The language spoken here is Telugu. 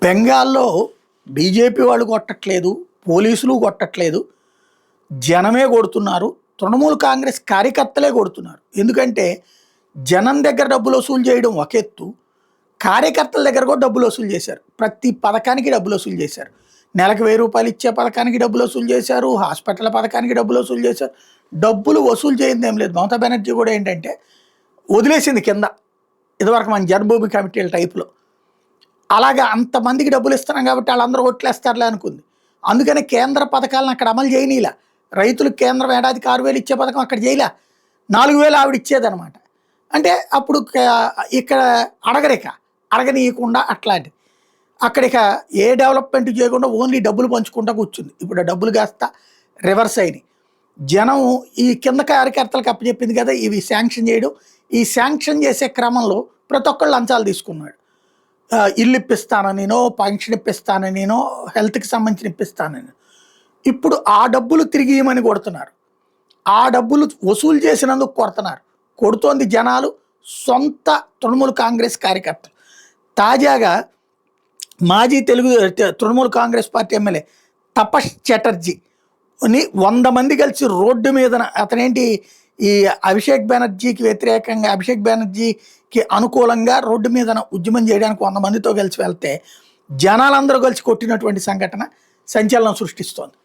బెంగాల్లో బీజేపీ వాళ్ళు కొట్టట్లేదు, పోలీసులు కొట్టట్లేదు, జనమే కొడుతున్నారు. తృణమూల్ కాంగ్రెస్ కార్యకర్తలే కొడుతున్నారు. ఎందుకంటే జనం దగ్గర డబ్బులు వసూలు చేయడం ఒక ఎత్తు, కార్యకర్తల దగ్గర కూడా డబ్బులు వసూలు చేశారు. ప్రతి పథకానికి డబ్బులు వసూలు చేశారు. నెలకు 1000 రూపాయలు ఇచ్చే పథకానికి డబ్బులు వసూలు చేశారు, హాస్పిటల్ పథకానికి డబ్బులు వసూలు చేశారు. డబ్బులు వసూలు చేయింది ఏం లేదు. మమతా బెనర్జీ కూడా ఏంటంటే వదిలేసింది కింద, ఇదివరకు మన జన్మభూమి కమిటీల టైప్లో. అలాగా అంతమందికి డబ్బులు ఇస్తున్నాం కాబట్టి వాళ్ళందరూ ఓట్లేస్తారులే అనుకుంది. అందుకని కేంద్ర పథకాలను అక్కడ అమలు చేయనీలా. రైతులకు కేంద్రం ఏడాదికి 6000 ఇచ్చే పథకం అక్కడ చేయలే, 4000 ఆవిడ ఇచ్చేదనమాట. అంటే అప్పుడు ఇక్కడ అడగనీయకుండా అట్లాంటిది. అక్కడిక ఏ డెవలప్మెంట్ చేయకుండా ఓన్లీ డబ్బులు పంచుకుంటా కూర్చుంది. ఇప్పుడు ఆ డబ్బులు కాస్త రివర్స్ అయినాయి. జనం ఈ కింద కార్యకర్తలకు అప్పచెప్పింది కదా ఇవి శాంక్షన్ చేయడం. ఈ శాంక్షన్ చేసే క్రమంలో ప్రతి ఒక్కళ్ళు లంచాలు తీసుకున్నాడు. ఇల్లు ఇప్పిస్తాననినో, పెన్షన్ ఇప్పిస్తాననినో, హెల్త్కి సంబంధించిన ఇప్పిస్తానని. ఇప్పుడు ఆ డబ్బులు తిరిగి ఇవ్వమని కొడుతున్నారు. ఆ డబ్బులు వసూలు చేసినందుకు కొడుతున్నారు. కొడుతోంది జనాలు, సొంత తృణమూల్ కాంగ్రెస్ కార్యకర్తలు. తాజాగా మాజీ తృణమూల్ కాంగ్రెస్ పార్టీ ఎమ్మెల్యే తపస్ చటర్జీని 100 మంది కలిసి రోడ్డు మీద, అతనేంటి ఈ అభిషేక్ బెనర్జీకి వ్యతిరేకంగా, అభిషేక్ బెనర్జీకి అనుకూలంగా రోడ్డు మీద ఉద్యమం చేయడానికి 100 మందితో కలిసి వెళ్తే జనాలందరూ కలిసి కొట్టినటువంటి సంఘటన సంచలనం సృష్టిస్తోంది.